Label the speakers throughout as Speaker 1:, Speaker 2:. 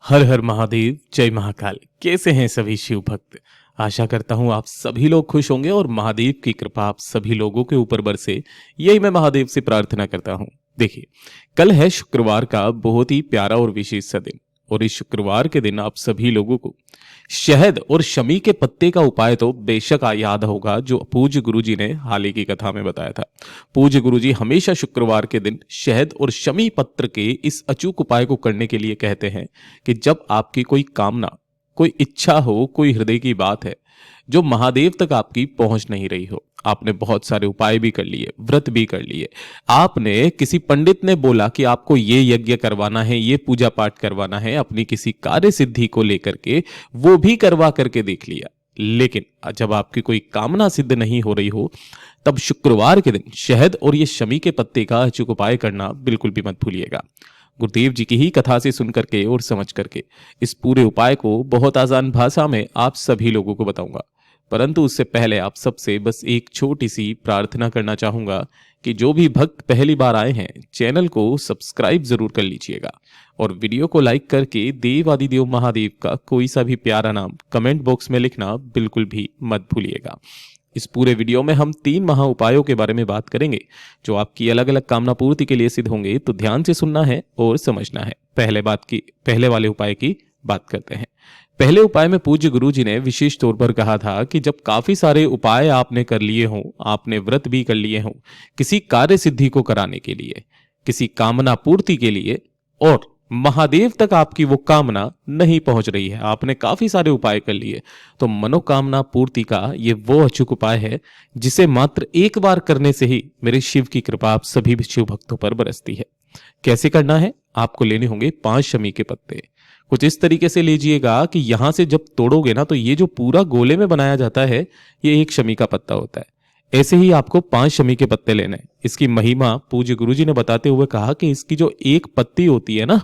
Speaker 1: हर हर महादेव, जय महाकाल। कैसे हैं सभी शिव भक्त। आशा करता हूं आप सभी लोग खुश होंगे और महादेव की कृपा आप सभी लोगों के ऊपर बरसे, यही मैं महादेव से प्रार्थना करता हूं। देखिए, कल है शुक्रवार का बहुत ही प्यारा और विशेष सा दिन, और इस शुक्रवार के दिन आप सभी लोगों को शहद और शमी के पत्ते का उपाय तो बेशक याद होगा, जो पूज्य गुरुजी ने हाल ही की कथा में बताया था। पूज्य गुरुजी हमेशा शुक्रवार के दिन शहद और शमी पत्र के इस अचूक उपाय को करने के लिए कहते हैं कि जब आपकी कोई कामना, कोई इच्छा हो, कोई हृदय की बात है जो महादेव तक आपकी पहुंच नहीं रही हो, आपने बहुत सारे उपाय भी कर लिए, व्रत भी कर लिए, आपने किसी पंडित ने बोला कि आपको ये यज्ञ करवाना है, ये पूजा पाठ करवाना है, अपनी किसी कार्य सिद्धि को लेकर के वो भी करवा करके देख लिया, लेकिन जब आपकी कोई कामना सिद्ध नहीं हो रही हो, तब शुक्रवार के दिन शहद और ये शमी के पत्ते का अचूक उपाय करना बिल्कुल भी मत भूलिएगा। गुरुदेव जी की ही कथा से सुन करके और समझ करके इस पूरे उपाय को बहुत आसान भाषा में आप सभी लोगों को बताऊंगा, परंतु उससे पहले आप सबसे बस एक छोटी सी प्रार्थना करना चाहूंगा कि जो भी भक्त पहली बार आए हैं, चैनल को सब्सक्राइब जरूर कर लीजिएगा और वीडियो को लाइक करके देव आदिदेव महादेव का कोई सा भी प्यारा नाम कमेंट बॉक्स में लिखना बिल्कुल भी मत भूलिएगा। इस पूरे वीडियो में हम 3 महा उपायों के बारे में बात करेंगे जो आपकी अलग अलग कामना पूर्ति के लिए सिद्ध होंगे, तो ध्यान से सुनना है और समझना है। पहले वाले उपाय की बात करते हैं। पहले उपाय में पूज्य गुरु जी ने विशेष तौर पर कहा था कि जब काफी सारे उपाय आपने कर लिए हों, आपने व्रत भी कर लिए हों किसी कार्य सिद्धि को कराने के लिए, किसी कामना पूर्ति के लिए, और महादेव तक आपकी वो कामना नहीं पहुंच रही है, आपने काफी सारे उपाय कर लिए, तो मनोकामना पूर्ति का ये वो अचूक उपाय है जिसे मात्र एक बार करने से ही मेरे शिव की कृपा आप सभी शिव भक्तों पर बरसती है। कैसे करना है? आपको लेने होंगे 5 शमी के पत्ते। कुछ इस तरीके से लीजिएगा कि यहां से जब तोड़ोगे ना, तो ये जो पूरा गोले में बनाया जाता है, ये 1 शमी का पत्ता होता है। ऐसे ही आपको 5 शमी के पत्ते लेने हैं। इसकी महिमा पूज्य गुरुजी ने बताते हुए कहा कि इसकी जो एक पत्ती होती है ना,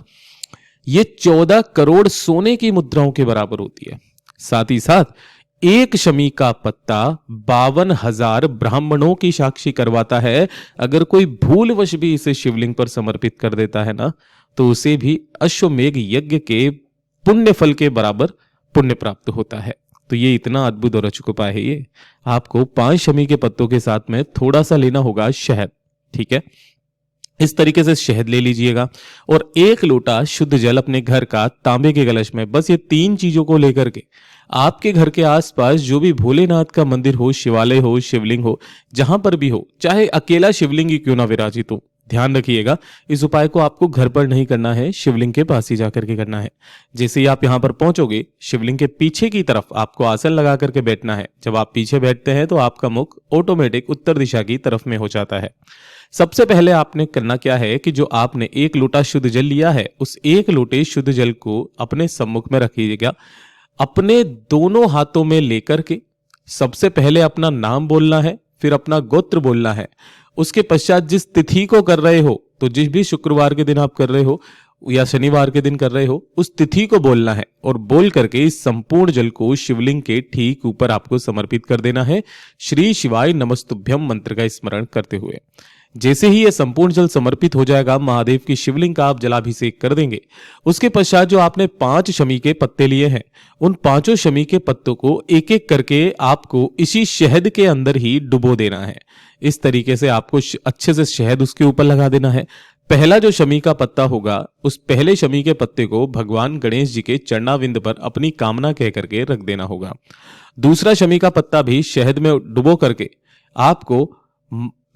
Speaker 1: ये 14 करोड़ सोने की मुद्राओं के बराबर होती है। साथ ही साथ 1 शमी का पत्ता 52,000 ब्राह्मणों की साक्षी करवाता है। अगर कोई भूलवश भी इसे शिवलिंग पर समर्पित कर देता है ना, तो उसे भी अश्वमेघ यज्ञ के पुण्य फल के बराबर पुण्य प्राप्त होता है। तो ये इतना अद्भुत और अचूक उपाय है। ये आपको 5 शमी के पत्तों के साथ में थोड़ा सा लेना होगा शहद। ठीक है, इस तरीके से शहद ले लीजिएगा और 1 लोटा शुद्ध जल अपने घर का तांबे के कलश में, बस ये 3 चीजों को लेकर के आपके घर के आसपास जो भी भोलेनाथ का मंदिर हो, शिवालय हो, शिवलिंग हो, जहां पर भी हो, चाहे अकेला शिवलिंग ही क्यों ना विराजित हो, ध्यान रखिएगा इस उपाय को आपको घर पर नहीं करना है, शिवलिंग के पास ही जाकर के करना है। जैसे ही आप यहां पर पहुंचोगे, शिवलिंग के पीछे की तरफ आपको आसन लगा करके बैठना है। जब आप पीछे बैठते हैं तो आपका मुख ऑटोमेटिक उत्तर दिशा की तरफ में हो जाता है। सबसे पहले आपने करना क्या है कि जो आपने 1 लोटा शुद्ध जल लिया है, उस 1 लोटे शुद्ध जल को अपने सम्मुख में रखिएगा। अपने दोनों हाथों में लेकर के सबसे पहले अपना नाम बोलना है, फिर अपना गोत्र बोलना है। उसके पश्चात जिस तिथि को कर रहे हो, तो जिस भी शुक्रवार के दिन आप कर रहे हो या शनिवार के दिन कर रहे हो, उस तिथि को बोलना है और बोल करके इस संपूर्ण जल को शिवलिंग के ठीक ऊपर आपको समर्पित कर देना है, श्री शिवाय नमस्तुभ्यम मंत्र का स्मरण करते हुए। जैसे ही यह संपूर्ण जल समर्पित हो जाएगा, महादेव की शिवलिंग का आप जलाभिषेक कर देंगे। उसके पश्चात जो आपने 5 शमी के पत्ते लिए हैं, उन 5 शमी के पत्तों को एक एक करके आपको इसी शहद के अंदर ही डुबो देना है। इस तरीके से आपको अच्छे से शहद उसके ऊपर लगा देना है। पहला जो शमी का पत्ता होगा, उस पहले शमी के पत्ते को भगवान गणेश जी के चरणाविंद पर अपनी कामना कह करके रख देना होगा। दूसरा शमी का पत्ता भी शहद में डुबो करके आपको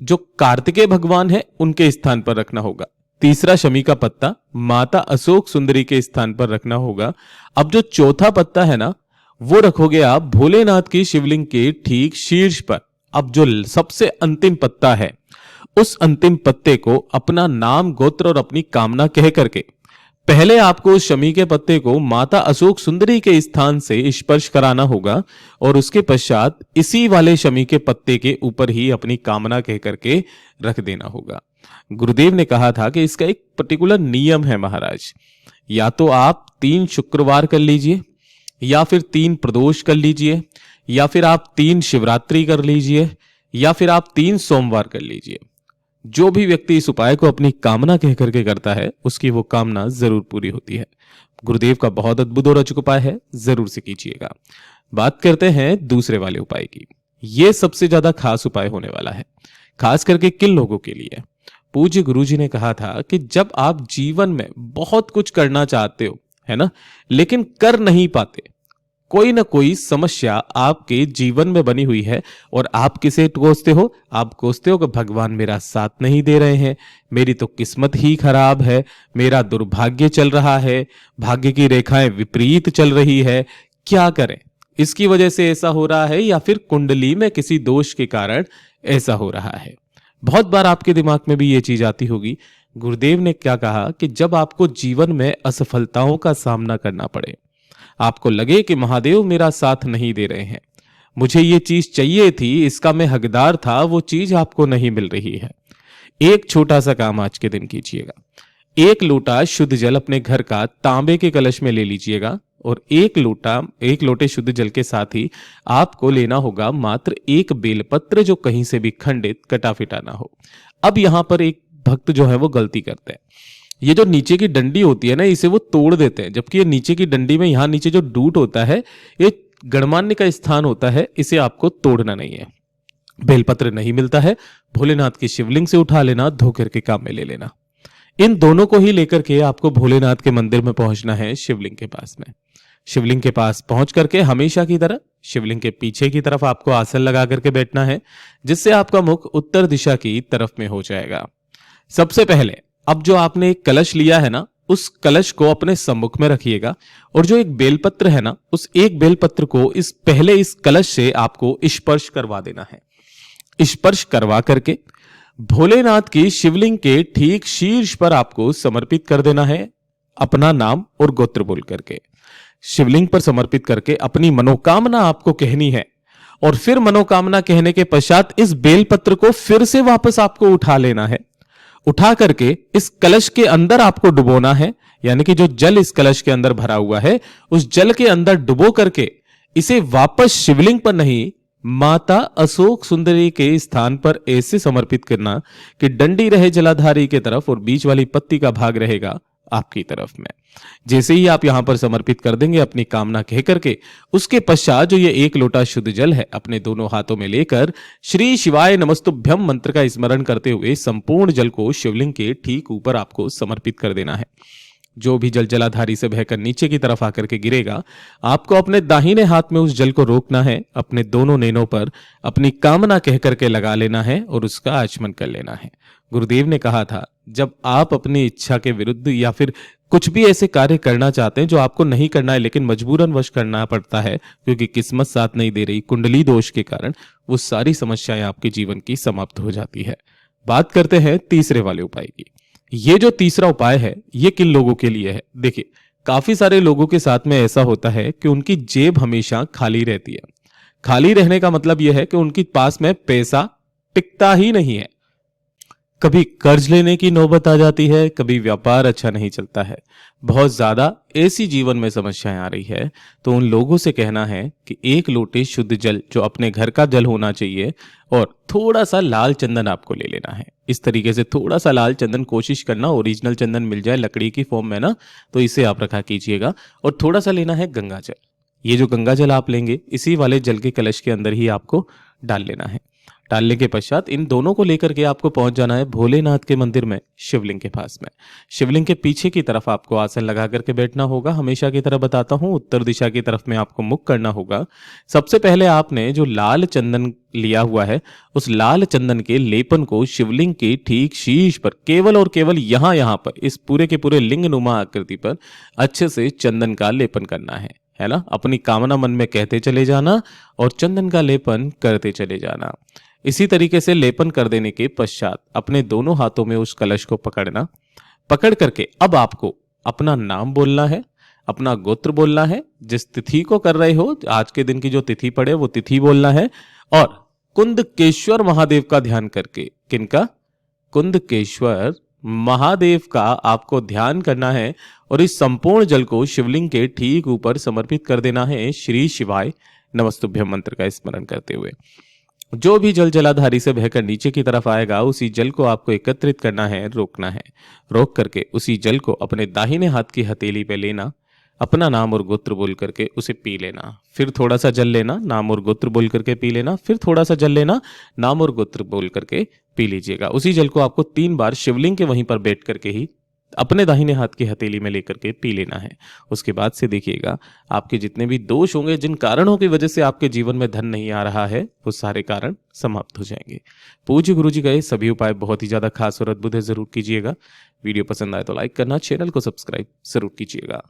Speaker 1: जो कार्तिकेय भगवान है उनके स्थान पर रखना होगा। तीसरा शमी का पत्ता माता अशोक सुंदरी के स्थान पर रखना होगा। अब जो चौथा पत्ता है ना, वो रखोगे आप भोलेनाथ की शिवलिंग के ठीक शीर्ष पर। अब जो सबसे अंतिम पत्ता है, उस अंतिम पत्ते को अपना नाम, गोत्र और अपनी कामना कह करके पहले आपको उस शमी के पत्ते को माता अशोक सुंदरी के स्थान से स्पर्श कराना होगा और उसके पश्चात इसी वाले शमी के पत्ते के ऊपर ही अपनी कामना कह करके रख देना होगा। गुरुदेव ने कहा था कि इसका एक पर्टिकुलर नियम है महाराज, या तो आप 3 शुक्रवार कर लीजिए, या फिर 3 प्रदोष कर लीजिए, या फिर आप 3 शिवरात्रि कर लीजिए, या फिर आप 3 सोमवार कर लीजिए। जो भी व्यक्ति इस उपाय को अपनी कामना कह करके करता है उसकी वो कामना जरूर पूरी होती है। गुरुदेव का बहुत अद्भुत और अचूक उपाय है, जरूर से कीजिएगा। बात करते हैं दूसरे वाले उपाय की। ये सबसे ज्यादा खास उपाय होने वाला है, खास करके किन लोगों के लिए। पूज्य गुरुजी ने कहा था कि जब आप जीवन में बहुत कुछ करना चाहते हो, है ना, लेकिन कर नहीं पाते, कोई ना कोई समस्या आपके जीवन में बनी हुई है और आप किसे कोसते हो? आप कोसते हो कि भगवान मेरा साथ नहीं दे रहे हैं, मेरी तो किस्मत ही खराब है, मेरा दुर्भाग्य चल रहा है, भाग्य की रेखाएं विपरीत चल रही है, क्या करें? इसकी वजह से ऐसा हो रहा है या फिर कुंडली में किसी दोष के कारण ऐसा हो रहा है। बहुत बार आपके दिमाग में भी ये चीज आती होगी। गुरुदेव ने क्या कहा कि जब आपको जीवन में असफलताओं का सामना करना पड़े, आपको लगे कि महादेव मेरा साथ नहीं दे रहे हैं, मुझे ये चीज चाहिए थी, इसका मैं हकदार था, वो चीज आपको नहीं मिल रही है, एक छोटा सा काम आज के दिन कीजिएगा। एक लोटा शुद्ध जल अपने घर का तांबे के कलश में ले लीजिएगा और एक लोटे शुद्ध जल के साथ ही आपको लेना होगा मात्र एक बेलपत्र, जो कहीं से भी खंडित कटा फिटा ना हो। अब यहां पर एक भक्त जो है वो गलती करते हैं, ये जो नीचे की डंडी होती है ना, इसे वो तोड़ देते हैं, जबकि ये नीचे की डंडी में यहां नीचे जो डूट होता है, ये गणमान्य का स्थान होता है, इसे आपको तोड़ना नहीं है। बेलपत्र नहीं मिलता है, भोलेनाथ की शिवलिंग से उठा लेना, धो करके काम में ले लेना। इन दोनों को ही लेकर के आपको भोलेनाथ के मंदिर में पहुंचना है, शिवलिंग के पास में। शिवलिंग के पास पहुंच करके हमेशा की तरह शिवलिंग के पीछे की तरफ आपको आसन लगा करके बैठना है, जिससे आपका मुख उत्तर दिशा की तरफ में हो जाएगा। सबसे पहले अब जो आपने एक कलश लिया है ना, उस कलश को अपने सम्मुख में रखिएगा और जो एक बेलपत्र है ना, उस एक बेलपत्र को इस कलश से आपको स्पर्श करवा देना है। स्पर्श करवा करके भोलेनाथ की शिवलिंग के ठीक शीर्ष पर आपको समर्पित कर देना है, अपना नाम और गोत्र बोल करके। शिवलिंग पर समर्पित करके अपनी मनोकामना आपको कहनी है और फिर मनोकामना कहने के पश्चात इस बेलपत्र को फिर से वापस आपको उठा लेना है। उठा करके इस कलश के अंदर आपको डुबोना है, यानी कि जो जल इस कलश के अंदर भरा हुआ है, उस जल के अंदर डुबो करके इसे वापस शिवलिंग पर नहीं, माता अशोक सुंदरी के स्थान पर ऐसे समर्पित करना कि डंडी रहे जलाधारी की तरफ और बीच वाली पत्ती का भाग रहेगा आपकी तरफ में। जैसे ही आप यहां पर समर्पित कर देंगे अपनी कामना कह करके, उसके पश्चात जो ये एक लोटा शुद्ध जल है अपने दोनों हाथों में लेकर श्री शिवाय नमस्तुभ्यम मंत्र का स्मरण करते हुए संपूर्ण जल को शिवलिंग के ठीक ऊपर आपको समर्पित कर देना है। जो भी जल जलाधारी से बहकर नीचे की तरफ आकर के गिरेगा, आपको अपने दाहिने हाथ में उस जल को रोकना है, अपने दोनों नैनों पर अपनी कामना कह करके लगा लेना है और उसका आचमन कर लेना है। गुरुदेव ने कहा था, जब आप अपनी इच्छा के विरुद्ध या फिर कुछ भी ऐसे कार्य करना चाहते हैं जो आपको नहीं करना है लेकिन मजबूरन वश करना पड़ता है क्योंकि किस्मत साथ नहीं दे रही, कुंडली दोष के कारण, वो सारी समस्याएं आपके जीवन की समाप्त हो जाती है। बात करते हैं तीसरे वाले उपाय की। ये जो तीसरा उपाय है ये किन लोगों के लिए है? देखिए, काफी सारे लोगों के साथ में ऐसा होता है कि उनकी जेब हमेशा खाली रहती है। खाली रहने का मतलब यह है कि उनके पास में पैसा टिकता ही नहीं है। कभी कर्ज लेने की नौबत आ जाती है, कभी व्यापार अच्छा नहीं चलता है, बहुत ज्यादा ऐसी जीवन में समस्याएं आ रही है, तो उन लोगों से कहना है कि एक लोटे शुद्ध जल जो अपने घर का जल होना चाहिए और थोड़ा सा लाल चंदन आपको ले लेना है। इस तरीके से थोड़ा सा लाल चंदन, कोशिश करना ओरिजिनल चंदन मिल जाए लकड़ी की फॉर्म में ना, तो इसे आप रखा कीजिएगा। और थोड़ा सा लेना है गंगा जल। ये जो गंगा जल आप लेंगे, इसी वाले जल के कलश के अंदर ही आपको डाल लेना है। डालने के पश्चात इन दोनों को लेकर के आपको पहुंच जाना है भोलेनाथ के मंदिर में, शिवलिंग के पास में। शिवलिंग के पीछे की तरफ आपको आसन लगा करके बैठना होगा। हमेशा की तरह बताता हूं, उत्तर दिशा की तरफ में आपको मुख करना होगा। सबसे पहले आपने जो लाल चंदन लिया हुआ है, उस लाल चंदन के लेपन को शिवलिंग के ठीक शीर्ष पर केवल और केवल यहां पर इस पूरे के पूरे लिंग नुमा आकृति पर अच्छे से चंदन का लेपन करना है ना। अपनी कामना मन में कहते चले जाना और चंदन का लेपन करते चले जाना। इसी तरीके से लेपन कर देने के पश्चात अपने दोनों हाथों में उस कलश को पकड़ना। पकड़ करके अब आपको अपना नाम बोलना है, अपना गोत्र बोलना है, जिस तिथि को कर रहे हो, आज के दिन की जो तिथि पड़े वो तिथि बोलना है और कुंदकेश्वर महादेव का ध्यान करके, किनका? कुंदकेश्वर महादेव का आपको ध्यान करना है और इस संपूर्ण जल को शिवलिंग के ठीक ऊपर समर्पित कर देना है श्री शिवाय नमस्तुभ्यम मंत्र का स्मरण करते हुए। जो भी जल जलाधारी से बहकर नीचे की तरफ आएगा उसी जल को आपको एकत्रित करना है, रोकना है। रोक करके उसी जल को अपने दाहिने हाथ की हथेली पे लेना, अपना नाम और गोत्र बोल करके उसे पी लेना। फिर थोड़ा सा जल लेना, नाम और गोत्र बोल करके पी लेना। फिर थोड़ा सा जल लेना, नाम और गोत्र बोल करके पी लीजिएगा। उसी जल को आपको 3 बार शिवलिंग के वहीं पर बैठ करके ही अपने दाहिने हाथ की हथेली में लेकर के पी लेना है। उसके बाद से देखिएगा आपके जितने भी दोष होंगे, जिन कारणों की वजह से आपके जीवन में धन नहीं आ रहा है, वो सारे कारण समाप्त हो जाएंगे। पूज्य गुरु जी का ये सभी उपाय बहुत ही ज्यादा खास और अद्भुत है, जरूर कीजिएगा। वीडियो पसंद आए तो लाइक करना, चैनल को सब्सक्राइब जरूर कीजिएगा।